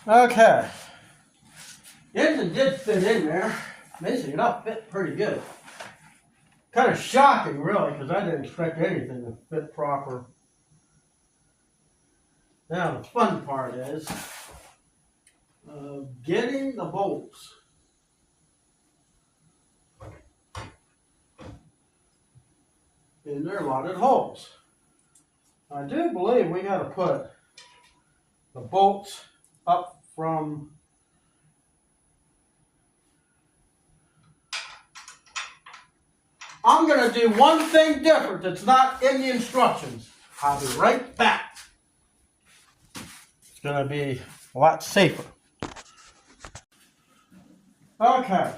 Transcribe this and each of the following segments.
Okay. The engine did fit in there. Amazing enough, fit pretty good. Kind of shocking, really, because I didn't expect anything to fit proper. Now, the fun part is getting the bolts in their allotted holes. I do believe we got to put the bolts up from I'm going to do one thing different that's not in the instructions. I'll be right back. It's going to be a lot safer. Okay.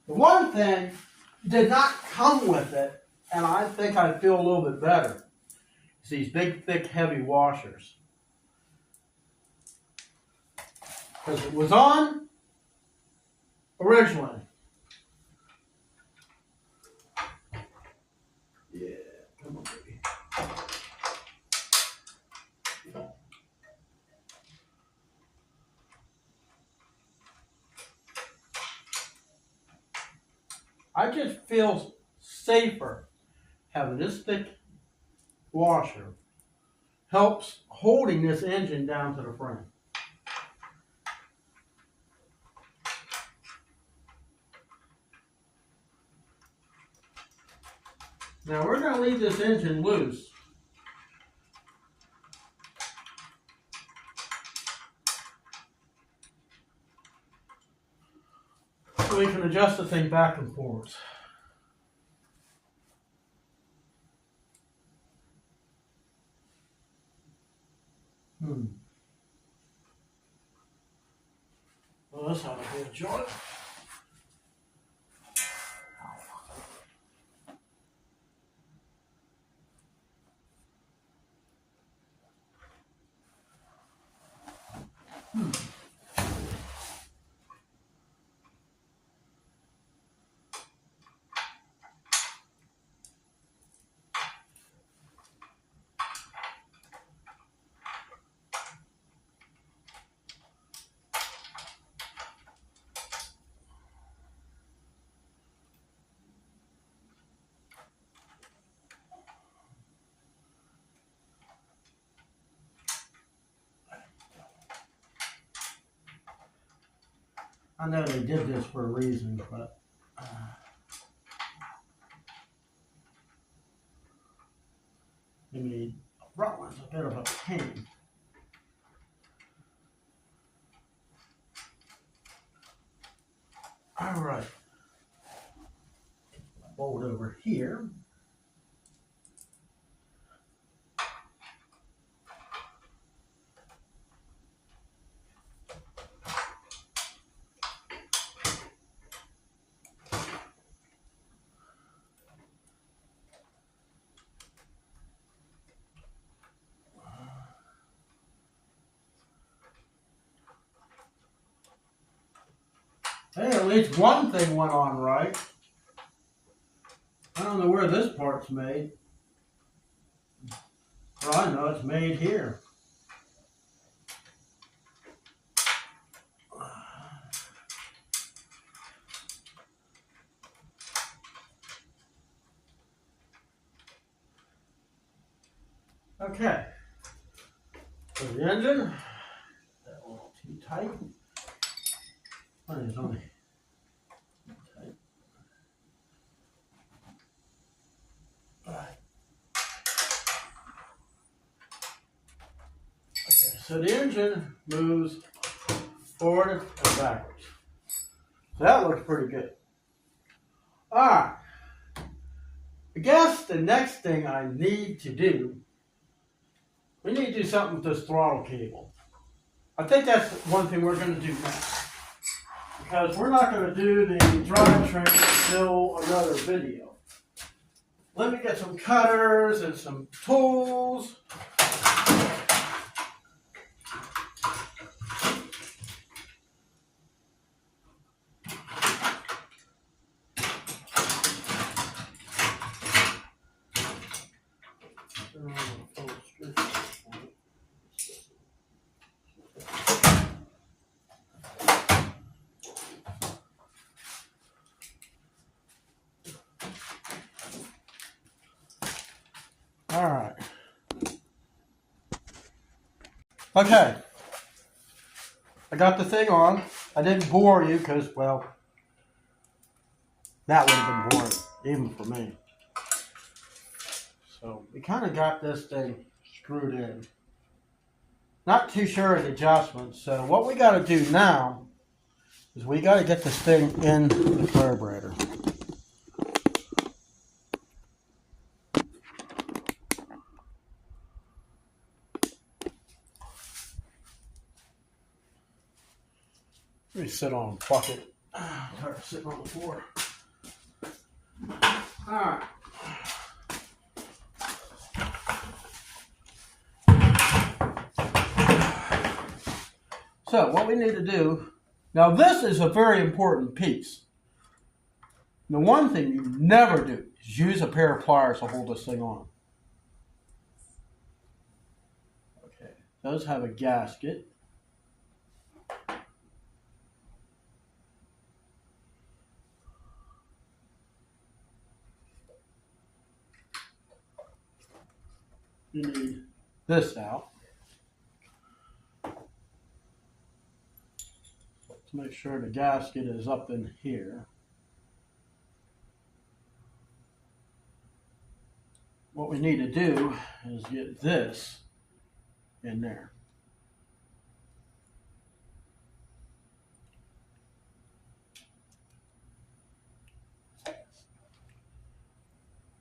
The one thing did not come with it, and I think I'd feel a little bit better. It's these big, thick, heavy washers. Because it was on originally. Yeah, come on, baby. I just feel safer having this thick washer. Helps holding this engine down to the frame. Now we're going to leave this engine loose. So we can adjust the thing back and forth. Well, this ought to be a joint. I know they did this for a reason, but I mean, Rutland's a bit of a pain. All right, bolt over here. Hey, at least one thing went on right. I don't know where this part's made. Well, I know it's made here. Okay. So the engine, that a little too tight. It's only tight. Okay, so the engine moves forward and backwards. So that looks pretty good. Alright. I guess the next thing I need to do, we need to do something with this throttle cable. I think that's one thing we're going to do next. Because we're not going to do the drivetrain until another video. Let me get some cutters and some tools. Okay. I got the thing on. I didn't bore you because, well, that would have been boring, even for me. So we kind of got this thing screwed in. Not too sure of the adjustments. So what we got to do now is we got to get this thing in the carburetor. Let me sit on a bucket. Tired of sitting on the floor. Alright. So what we need to do, now this is a very important piece. The one thing you never do is use a pair of pliers to hold this thing on. Okay, it does have a gasket. You need this out to make sure the gasket is up in here. What we need to do is get this in there.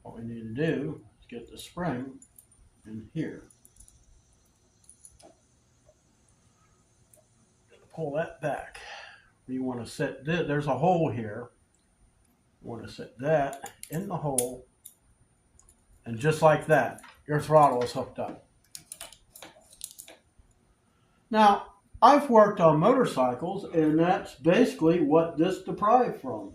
What we need to do is get the spring in here. Pull that back. You want to set this, there's a hole here. You want to set that in the hole, and just like that, your throttle is hooked up. Now, I've worked on motorcycles, and that's basically what this derived from.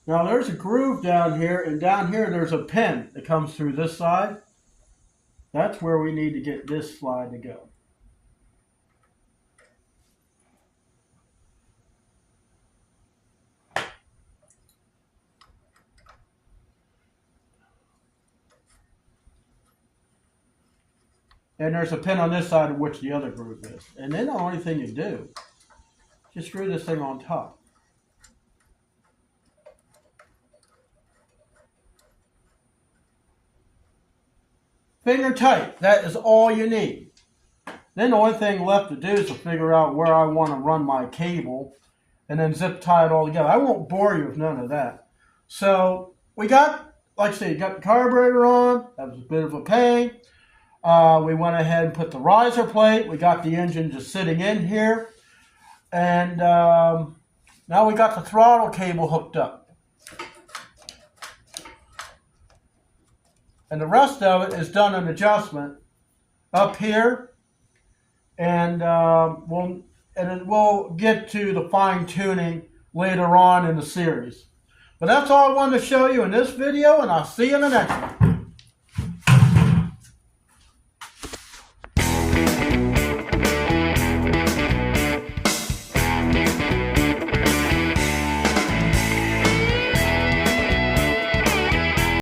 Now, there's a groove down here, and down here there's a pin that comes through this side. That's where we need to get this slide to go. And there's a pin on this side of which the other groove is. And then the only thing you do, just screw this thing on top. Finger tight, that is all you need. Then the only thing left to do is to figure out where I want to run my cable and then zip tie it all together. I won't bore you with none of that. So we got, like I said, you got the carburetor on. That was a bit of a pain. We went ahead and put the riser plate. We got the engine just sitting in here. And now we got the throttle cable hooked up. And the rest of it is done an adjustment up here. And we'll get to the fine tuning later on in the series. But that's all I wanted to show you in this video, and I'll see you in the next one.